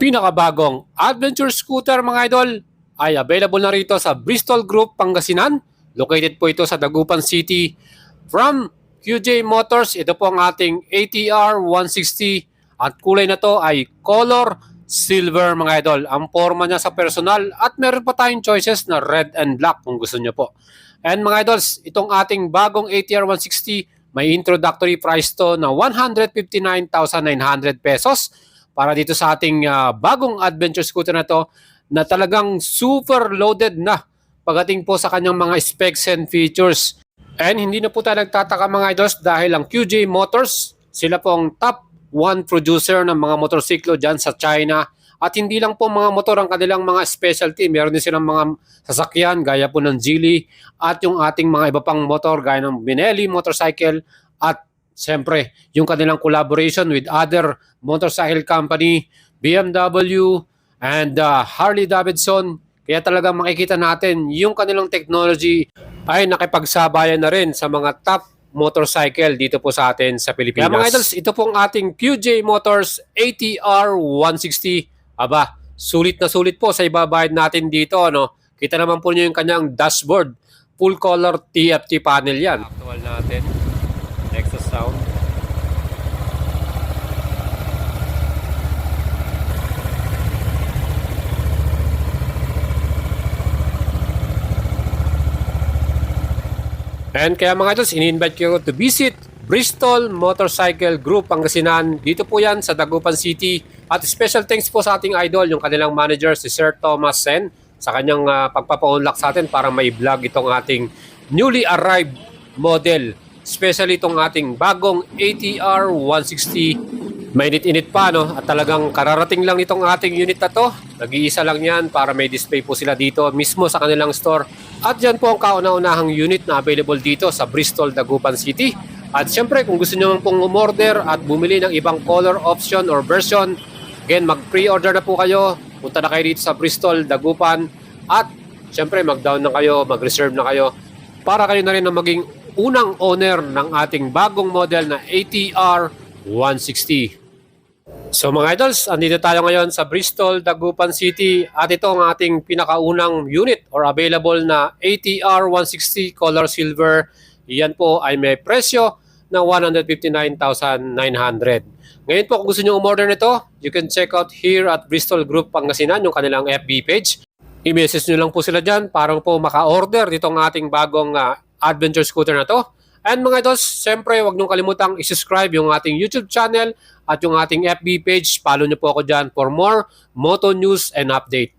pinakabagong adventure scooter mga idol ay available na rito sa Bristol Group, Pangasinan. Located po ito sa Dagupan City. From QJ Motors, ito po ang ating ATR 160 at kulay na to ay color silver mga idol. Ang forma niya sa personal at meron pa tayong choices na red and black kung gusto niyo po. And mga idols, itong ating bagong ATR 160 may introductory price to na 159,900 pesos. Para dito sa ating bagong adventure scooter na to na talagang super loaded na pagdating po sa kanyang mga specs and features. And hindi na po tayo nagtataka mga idols dahil ang QJ Motors, sila po ang top 1 producer ng mga motorsiklo dyan sa China. At hindi lang po mga motor ang kanilang mga specialty, meron din silang mga sasakyan gaya po ng Geely at yung ating mga iba pang motor gaya ng Benelli motorcycle at siyempre, yung kanilang collaboration with other motorcycle company, BMW and Harley Davidson. Kaya talagang makikita natin yung kanilang technology ay nakipagsabayan na rin sa mga top motorcycle dito po sa atin sa Pilipinas. Kaya mga idols, ito pong ating QJ Motors ATR 160. Aba, sulit na sulit po sa ibabayad natin dito. Ano? Kita naman po nyo yung kanyang dashboard. Full color TFT panel yan. Actual natin. Exhaust sound. And kaya mga idols, ini-invite ko to visit Bristol Motorcycle Group, Pangasinan. Dito po yan sa Dagupan City. At special thanks po sa ating idol, yung kanilang manager, si Sir Thomas Sen, sa kanyang pagpapa-unlock sa atin para may vlog itong ating newly arrived model. Especially itong ating bagong ATR 160. Mainit-init pa, no? At talagang kararating lang itong ating unit na to. Nag-iisa lang yan para may display po sila dito mismo sa kanilang store. At yan po ang kauna-unahang unit na available dito sa Bristol, Dagupan City. At syempre kung gusto nyo pong umorder at bumili ng ibang color option or version, again mag-pre-order na po kayo. Punta na kayo dito sa Bristol, Dagupan. At syempre mag-down na kayo, mag-reserve na kayo para kayo na rin na maging unang owner ng ating bagong model na ATR 160. So mga idols, andito tayo ngayon sa Bristol, Dagupan City at ito ang ating pinakaunang unit or available na ATR 160 color silver. Iyan po ay may presyo na 159,900. Ngayon po kung gusto nyo umorder nito, you can check out here at Bristol Group Pangasinan, yung kanilang FB page. I-message nyo lang po sila dyan para po maka-order ditong ating bagong adventure scooter na to. And mga idols, siyempre huwag niyong kalimutang i-subscribe yung ating YouTube channel at yung ating FB page. Follow niyo po ako dyan for more moto news and update.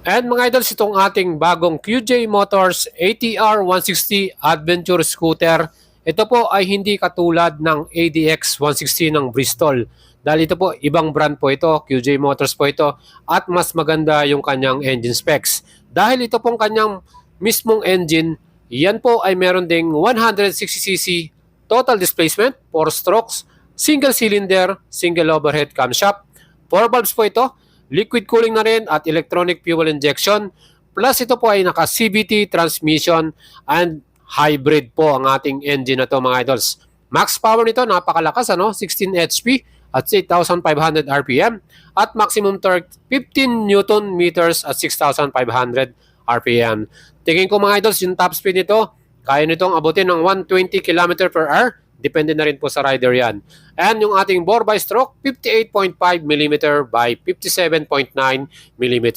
And mga idols, itong ating bagong QJ Motors ATR 160 Adventure Scooter. Ito po ay hindi katulad ng ADX 160 ng Bristol. Dahil ito po, ibang brand po ito, QJ Motors po ito. At mas maganda yung kanyang engine specs. Dahil ito pong kanyang mismong engine, yan po ay meron ding 160cc total displacement, 4 strokes, single cylinder, single overhead camshaft. 4 valves po ito, liquid cooling na rin at electronic fuel injection. Plus ito po ay naka CVT transmission and hybrid po ang ating engine na to mga idols. Max power nito napakalakas, 16 HP at 8,500 RPM at maximum torque 15 Newton meters at 6,500 RPM. Tingin ko mga idols, yung top speed nito, kaya nitong abutin ng 120 km per hour. Depende na rin po sa rider yan. And yung ating bore by stroke, 58.5 mm by 57.9 mm.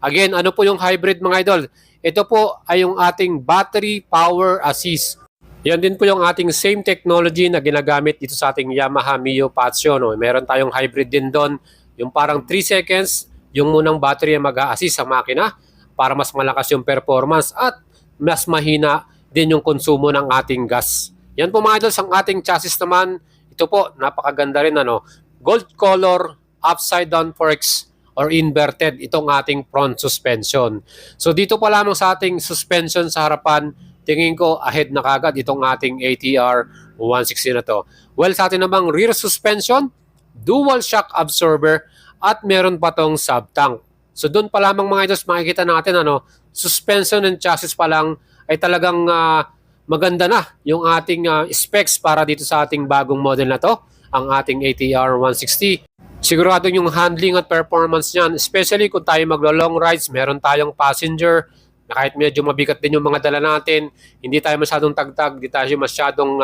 Again, ano po yung hybrid mga idol? Ito po ay yung ating battery power assist. Yan din po yung ating same technology na ginagamit dito sa ating Yamaha Mio Patio. No? Meron tayong hybrid din doon. Yung parang 3 seconds, yung munang battery mag-a-assist sa makina para mas malakas yung performance at mas mahina din yung konsumo ng ating gas. Yan po mga idols, ang ating chassis naman, ito po, napakaganda rin, gold color, upside down forks or inverted, itong ating front suspension. So dito pa lamang sa ating suspension sa harapan, tingin ko ahead na kagad itong ating ATR 160 na to. Well, sa atin namang rear suspension, dual shock absorber at meron pa tong sub-tank. So doon pa lamang mga idols makikita natin suspension and chassis pa lang ay talagang maganda na yung ating specs para dito sa ating bagong model na to, ang ating ATR 160. Sigurado yung handling at performance niyan, especially kung tayo maglo-long rides, meron tayong passenger, na kahit medyo mabigat din yung mga dala natin, hindi tayo masyadong tagtag, hindi tayo masyadong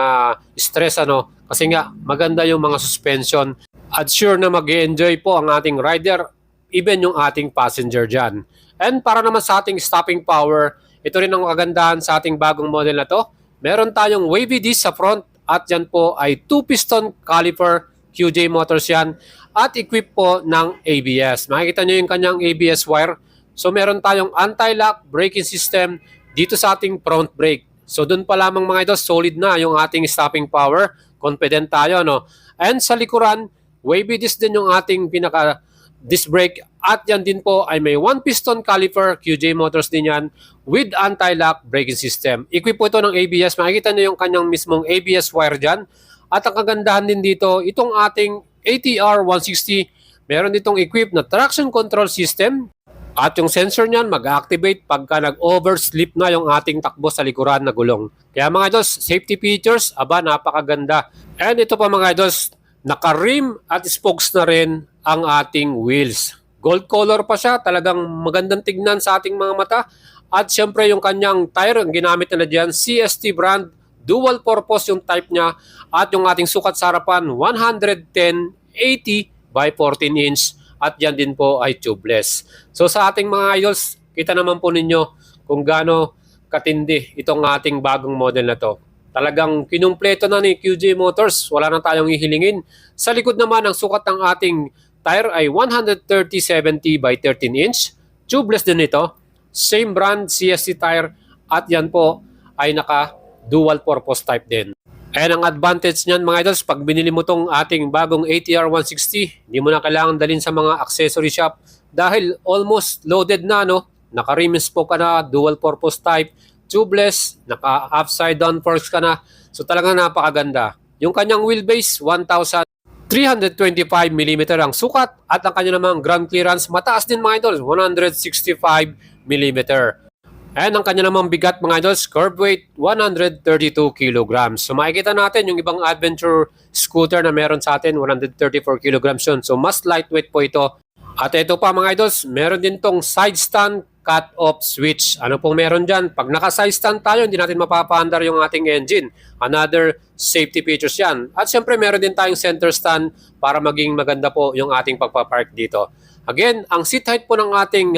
stress, ano, kasi nga maganda yung mga suspension at sure na mag-enjoy po ang ating rider, even yung ating passenger dyan. And para naman sa ating stopping power, ito rin ang kagandahan sa ating bagong model na to. Meron tayong wavy disc sa front at yan po ay 2-piston caliper, QJ Motors yan, at equip po ng ABS. Makikita nyo yung kanyang ABS wire. So meron tayong anti-lock braking system dito sa ating front brake. So dun pa lamang mga idol, solid na yung ating stopping power. Confident tayo, no? And sa likuran, wavy disc din yung ating pinaka disc brake at yan din po ay may 1-piston caliper, QJ Motors din yan with anti-lock braking system. Equip po ito ng ABS. Makikita nyo yung kanyang mismong ABS wire dyan. At ang kagandahan din dito, itong ating ATR 160, meron ditong equipped na traction control system at yung sensor niyan mag-activate pagka nag-oversleep na yung ating takbo sa likuran na gulong. Kaya mga idols, safety features, aba napakaganda. And ito pa mga idols, naka-rim at spokes na rin ang ating wheels. Gold color pa siya, talagang magandang tignan sa ating mga mata. At syempre yung kanyang tire, ang ginamit nila dyan, CST brand, dual purpose yung type niya at yung ating sukat sa harapan 110/80 by 14 inch at yan din po ay tubeless. So sa ating mga idols, kita naman po ninyo kung gaano katindi itong ating bagong model na to. Talagang kinumpleto na ni QJ Motors, wala na tayong ihilingin. Sa likod naman ang sukat ng ating tire ay 130/70 by 13 inch. Tubeless din ito. Same brand CST tire at yan po ay naka dual purpose type din. And ang advantage niyan mga idols, pag binili mo tong ating bagong ATR 160, hindi mo na kailangan dalhin sa mga accessory shop dahil almost loaded na, no? Naka-rim spoke ka na, dual purpose type, tubeless, naka-upside down forks ka na. So talagang napakaganda. Yung kanyang wheelbase, 1,325mm ang sukat at ang kanya namang ground clearance, mataas din mga idols, 165mm. And ang kanya namang bigat mga idols, curb weight, 132 kilograms. So makikita natin yung ibang adventure scooter na meron sa atin, 134 kilograms yun. So mas lightweight po ito. At ito pa mga idols, meron din tong side stand cut-off switch. Ano pong meron dyan? Pag naka-side stand tayo, hindi natin mapapaandar yung ating engine. Another safety features yan. At syempre meron din tayong center stand para maging maganda po yung ating pagpapark dito. Again, ang seat height po ng ating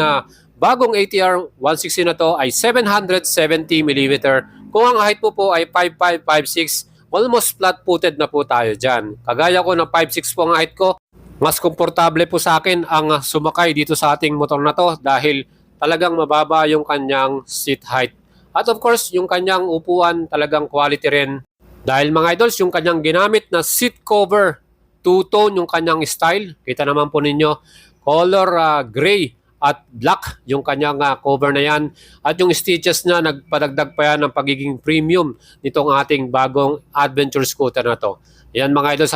bagong ATR 160 na to ay 770mm. Kung ang height po ay 5'5", 5'6", almost flat-footed na po tayo dyan. Kagaya ko na 5'6" po ang height ko, mas komportable po sa akin ang sumakay dito sa ating motor na to dahil talagang mababa yung kanyang seat height. At of course, yung kanyang upuan talagang quality rin. Dahil mga idols, yung kanyang ginamit na seat cover, two-tone yung kanyang style. Kita naman po ninyo, color gray at black yung kanyang cover na yan. At yung stitches na nagpadagdag pa yan ng pagiging premium nitong ating bagong adventure scooter na to. Yan mga idols,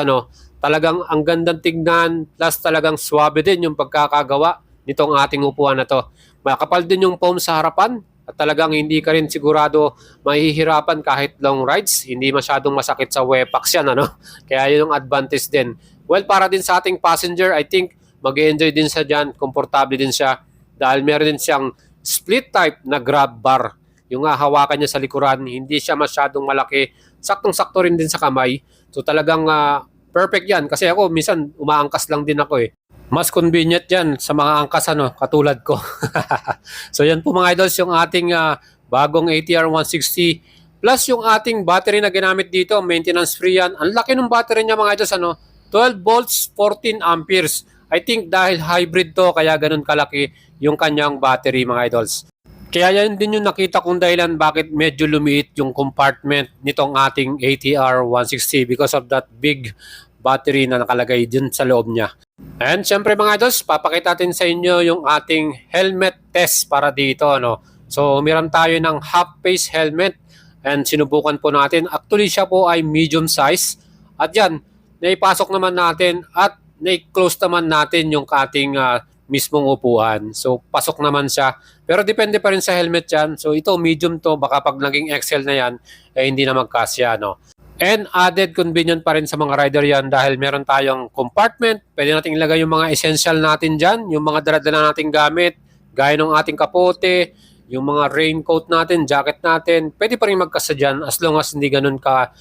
talagang ang gandang tignan plus talagang swabe din yung pagkakagawa nitong ating upuan na to. Makapal din yung foam sa harapan at talagang hindi ka rin sigurado mahihirapan kahit long rides. Hindi masyadong masakit sa wepax yan, Kaya yun yung advantage din. Well, para din sa ating passenger, I think mag-enjoy din siya dyan, komportable din siya dahil meron din siyang split type na grab bar. Yung hawakan niya sa likuran, hindi siya masyadong malaki. Saktong-sakto rin din sa kamay. So talagang perfect yan. Kasi ako, minsan umaangkas lang din ako eh. Mas convenient yan sa mga angkas katulad ko. So yan po mga idols, yung ating bagong ATR 160 plus yung ating battery na ginamit dito, maintenance free yan. Ang laki ng battery niya mga idols, 12 volts, 14 amperes. I think dahil hybrid to, kaya ganun kalaki yung kanyang battery mga idols. Kaya yan din yung nakita kong dahilan bakit medyo lumiit yung compartment nitong ating ATR 160 because of that big battery na nakalagay din sa loob niya. And syempre mga idols, papakita natin sa inyo yung ating helmet test para dito. So umiram tayo ng half-face helmet and sinubukan po natin. Actually siya po ay medium size. At yan, naipasok naman natin at na-close naman natin yung ating mismong upuan. So pasok naman siya. Pero depende pa rin sa helmet yan. So ito medium to, baka pag naging XL na yan, hindi na magkasya. And added convenient pa rin sa mga rider yan dahil meron tayong compartment. Pwede natin ilagay yung mga essential natin dyan, yung mga daladala nating gamit, gaya ng ating kapote, yung mga raincoat natin, jacket natin. Pwede pa rin magkasa dyan as long as hindi ganun ka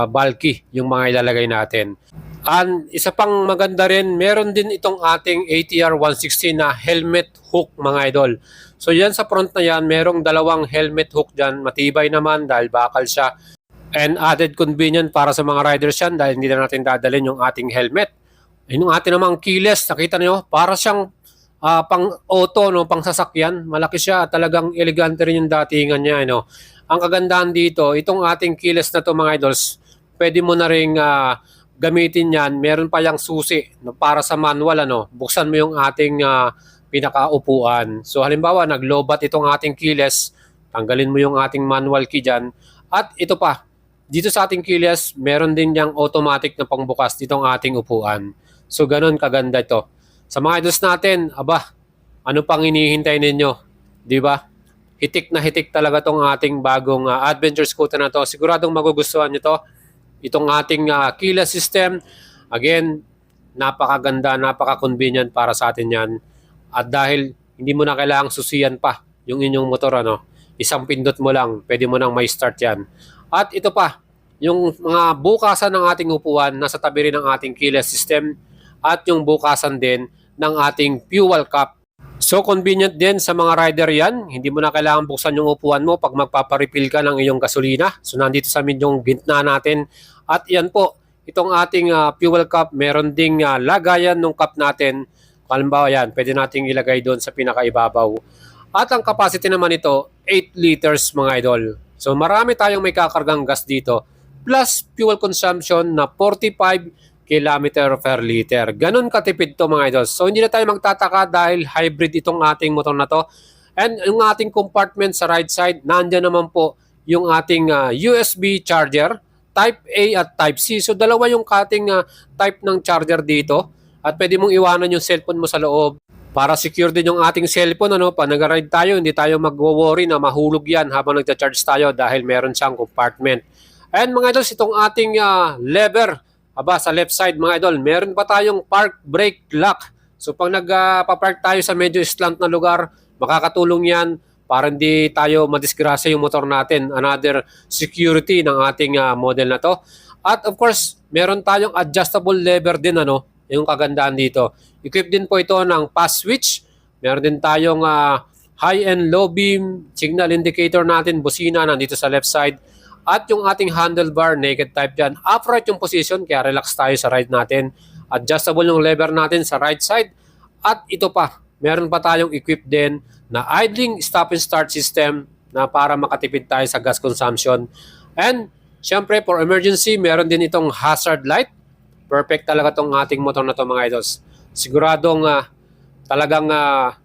bulky yung mga ilalagay natin. And isa pang maganda rin, meron din itong ating ATR 160 na helmet hook mga idol. So yan sa front na yan, merong dalawang helmet hook dyan. Matibay naman dahil bakal siya. And added convenient para sa mga riders yan dahil hindi na natin dadalhin yung ating helmet. Yung ating namang keyless, nakita niyo, para siyang pang-auto, no, pang sasakyan. Malaki siya, talagang elegante rin yung datingan niya. No? Ang kagandahan dito, itong ating keyless na to mga idols, pwede mo na rin gamitin yan. Meron pa yung susi no, para sa manual. Ano? Buksan mo yung ating pinakaupuan. So halimbawa, naglobat itong ating keyless, tanggalin mo yung ating manual key dyan. At ito pa, dito sa ating keyless, meron din yung automatic na pangbukas ditong ating upuan. So, ganun kaganda ito. Sa mga idols natin, aba, ano pang hinihintay ninyo? Di ba? Hitik na hitik talaga tong ating bagong adventure scooter na to. Siguradong magugustuhan nyo to. Itong ating keyless system. Again, napakaganda, napaka-convenient para sa atin yan. At dahil hindi mo na kailangang susiyan pa yung inyong motor, ano, isang pindot mo lang, pwede mo nang may start yan. At ito pa, yung mga bukasan ng ating upuan, nasa tabi rin ng ating keyless system at yung bukasan din ng ating fuel cap. So convenient din sa mga rider yan, hindi mo na kailangan buksan yung upuan mo pag magpaparefill ka ng iyong gasolina. So nandito sa medyong gitna natin. At yan po, itong ating fuel cap, meron ding lagayan ng cap natin. Halimbawa yan, pwede nating ilagay doon sa pinakaibabaw. At ang capacity naman ito, 8 liters mga idol. So marami tayong may kakargang gas dito. Plus fuel consumption na 45 kilometer per liter. Ganun katipid to mga idol. So hindi na tayo magtataka dahil hybrid itong ating motor na to. And yung ating compartment sa right side, nandiyan naman po yung ating USB charger, Type A at Type C. So dalawa yung ating type ng charger dito. At pwede mong iwanan yung cellphone mo sa loob. Para secure din yung ating cellphone, ano, pag nag-ride tayo, hindi tayo mag-worry na mahulog yan habang nagcha-charge tayo dahil meron siyang compartment. And mga idols, itong ating lever, sa left side mga idol, meron pa tayong park brake lock. So pag nagpa-park tayo sa medyo slant na lugar, makakatulong yan para hindi tayo madisgrasya yung motor natin. Another security ng ating model na to. At of course, meron tayong adjustable lever din, ano, yung kagandaan dito. Equipped din po ito ng pass switch. Meron din tayong high and low beam signal indicator natin, busina nandito sa left side. At yung ating handlebar, naked type dyan. Upright yung position, kaya relax tayo sa ride natin. Adjustable yung lever natin sa right side. At ito pa, meron pa tayong equipped din na idling stop and start system na para makatipid tayo sa gas consumption. And syempre, for emergency, meron din itong hazard light. Perfect talaga tong ating motor na to mga idols. Siguradong talagang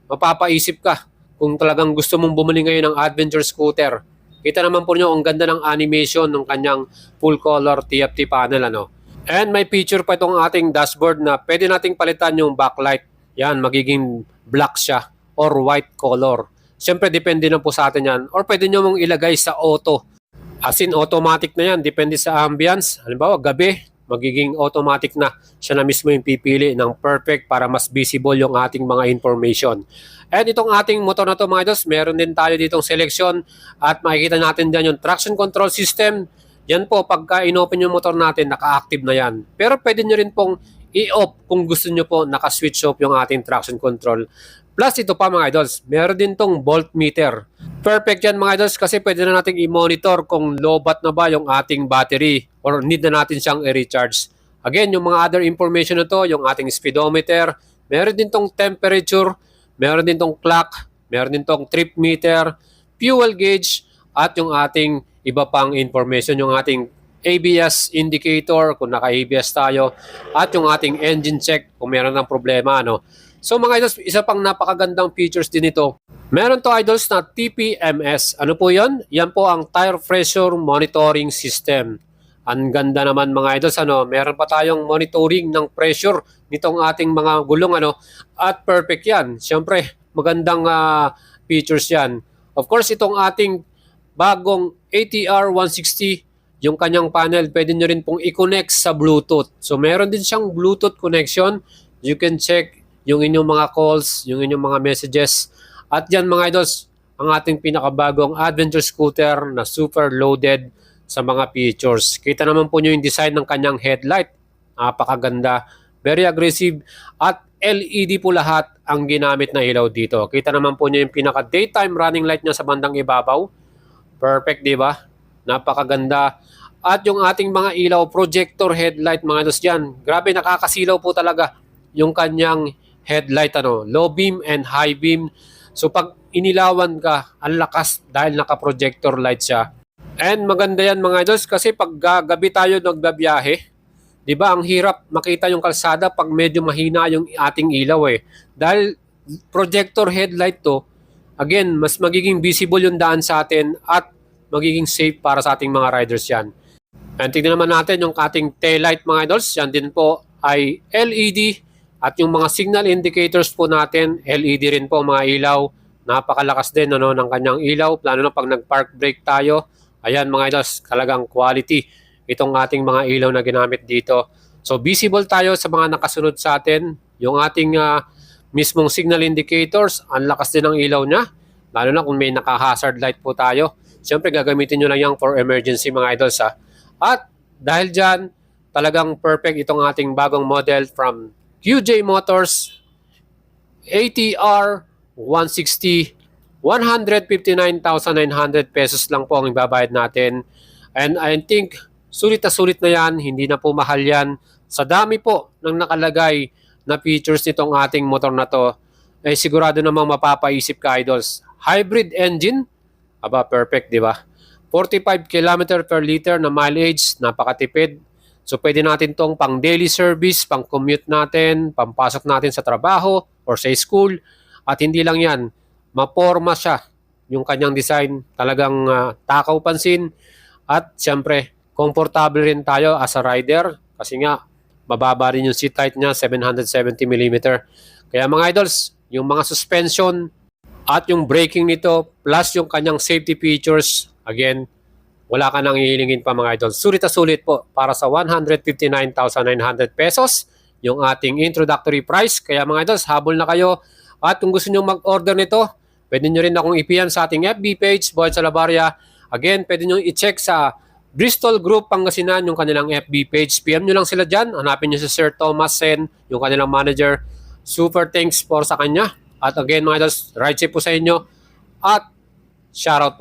mapapaisip ka kung talagang gusto mong bumili ngayon ng adventure scooter. Kita naman po nyo ang ganda ng animation ng kanyang full color TFT panel, ano. And may feature pa itong ating dashboard na pwede nating palitan yung backlight. Yan, magiging black siya or white color. Siyempre depende na po sa atin yan. Or pwede nyo mong ilagay sa auto. As in automatic na yan, depende sa ambience. Halimbawa gabi, magiging automatic na. Siya na mismo yung pipili ng perfect para mas visible yung ating mga information. And itong ating motor na to mga idols, meron din tayo ditong selection at makikita natin dyan yung traction control system. Yan po, pagka inopen yung motor natin, naka-active na yan. Pero pwede nyo rin pong i-off kung gusto nyo po naka-switch off yung ating traction control. Plus ito pa mga idols, meron din tong voltmeter. Perfect yan mga idols kasi pwede na natin i-monitor kung low-bat na ba yung ating battery or need na natin siyang i-recharge. Again, yung mga other information na to, yung ating speedometer, meron din tong temperature, meron din tong clock, meron din tong trip meter, fuel gauge, at yung ating iba pang information, yung ating ABS indicator kung naka-ABS tayo, at yung ating engine check kung meron ng problema, no. So mga idols, isa pang napakagandang features din ito. Meron to idols na TPMS. Ano po yon? Yan po ang Tire Pressure Monitoring System. Ang ganda naman mga idols, ano, meron pa tayong monitoring ng pressure nitong ating mga gulong, ano, at perfect yan. Siyempre, magandang features yan. Of course, itong ating bagong ATR 160, yung kanyang panel, pwede nyo rin pong i-connect sa Bluetooth. So meron din siyang Bluetooth connection. You can check yung inyong mga calls, yung inyong mga messages. At yan mga idols, ang ating pinakabagong adventure scooter na super loaded sa mga features. Kita naman po nyo yung design ng kanyang headlight. Napakaganda, very aggressive, at LED po lahat ang ginamit na ilaw dito. Kita naman po nyo yung pinaka daytime running light niya sa bandang ibabaw. Perfect, di ba? Napakaganda. At yung ating mga ilaw, projector headlight mga idols dyan. Grabe, nakakasilaw po talaga yung kanyang headlight, low beam and high beam. So pag inilawan ka, ang lakas dahil naka-projector light siya. And maganda yan mga idols kasi pag gabi tayo nagbabiyahe, di ba ang hirap makita yung kalsada pag medyo mahina yung ating ilaw eh. Dahil projector headlight to, again, mas magiging visible yung daan sa atin at magiging safe para sa ating mga riders yan. And tignan naman natin yung ating taillight mga idols. Yan din po ay LED. At yung mga signal indicators po natin, LED rin po mga ilaw. Napakalakas din ng kanyang ilaw. Plano na pag nag-park brake tayo. Ayan mga idols, talagang quality itong ating mga ilaw na ginamit dito. So visible tayo sa mga nakasunod sa atin. Yung ating mismong signal indicators, ang lakas din ng ilaw niya. Lalo na kung may naka-hazard light po tayo. Siyempre gagamitin nyo lang yan for emergency mga idols ha. At dahil dyan, talagang perfect itong ating bagong model from QJ Motors ATR 160, 159,900 pesos lang po ang ibabayad natin. And I think sulit na sulit na yan, hindi na po mahal yan. Sa dami po ng nakalagay na features nitong ating motor na to, eh sigurado namang mapapaisip ka idols. Hybrid engine, aba perfect di ba? 45 km per liter na mileage, napakatipid. So pwede natin tong pang daily service, pang commute natin, pampasok natin sa trabaho or sa school. At hindi lang yan, maporma siya yung kanyang design. Talagang takaw pansin. At siyempre, komportable rin tayo as a rider. Kasi nga, mababa rin yung seat height niya, 770mm. Kaya mga idols, yung mga suspension at yung braking nito, plus yung kanyang safety features, again, wala ka nang hihilingin pa mga idol. Sulit na sulit po para sa 159,900 pesos yung ating introductory price. Kaya mga idols, habol na kayo. At kung gusto nyo mag-order nito, pwede nyo rin akong ipiyan sa ating FB page, Boyd Salabarria. Again, pwede nyo i-check sa Bristol Group Pangasinan yung kanilang FB page. PM nyo lang sila dyan. Hanapin nyo si Sir Thomas Sen, yung kanilang manager. Super thanks for sa kanya. At again mga idols, ride safe po sa inyo. At shoutout po.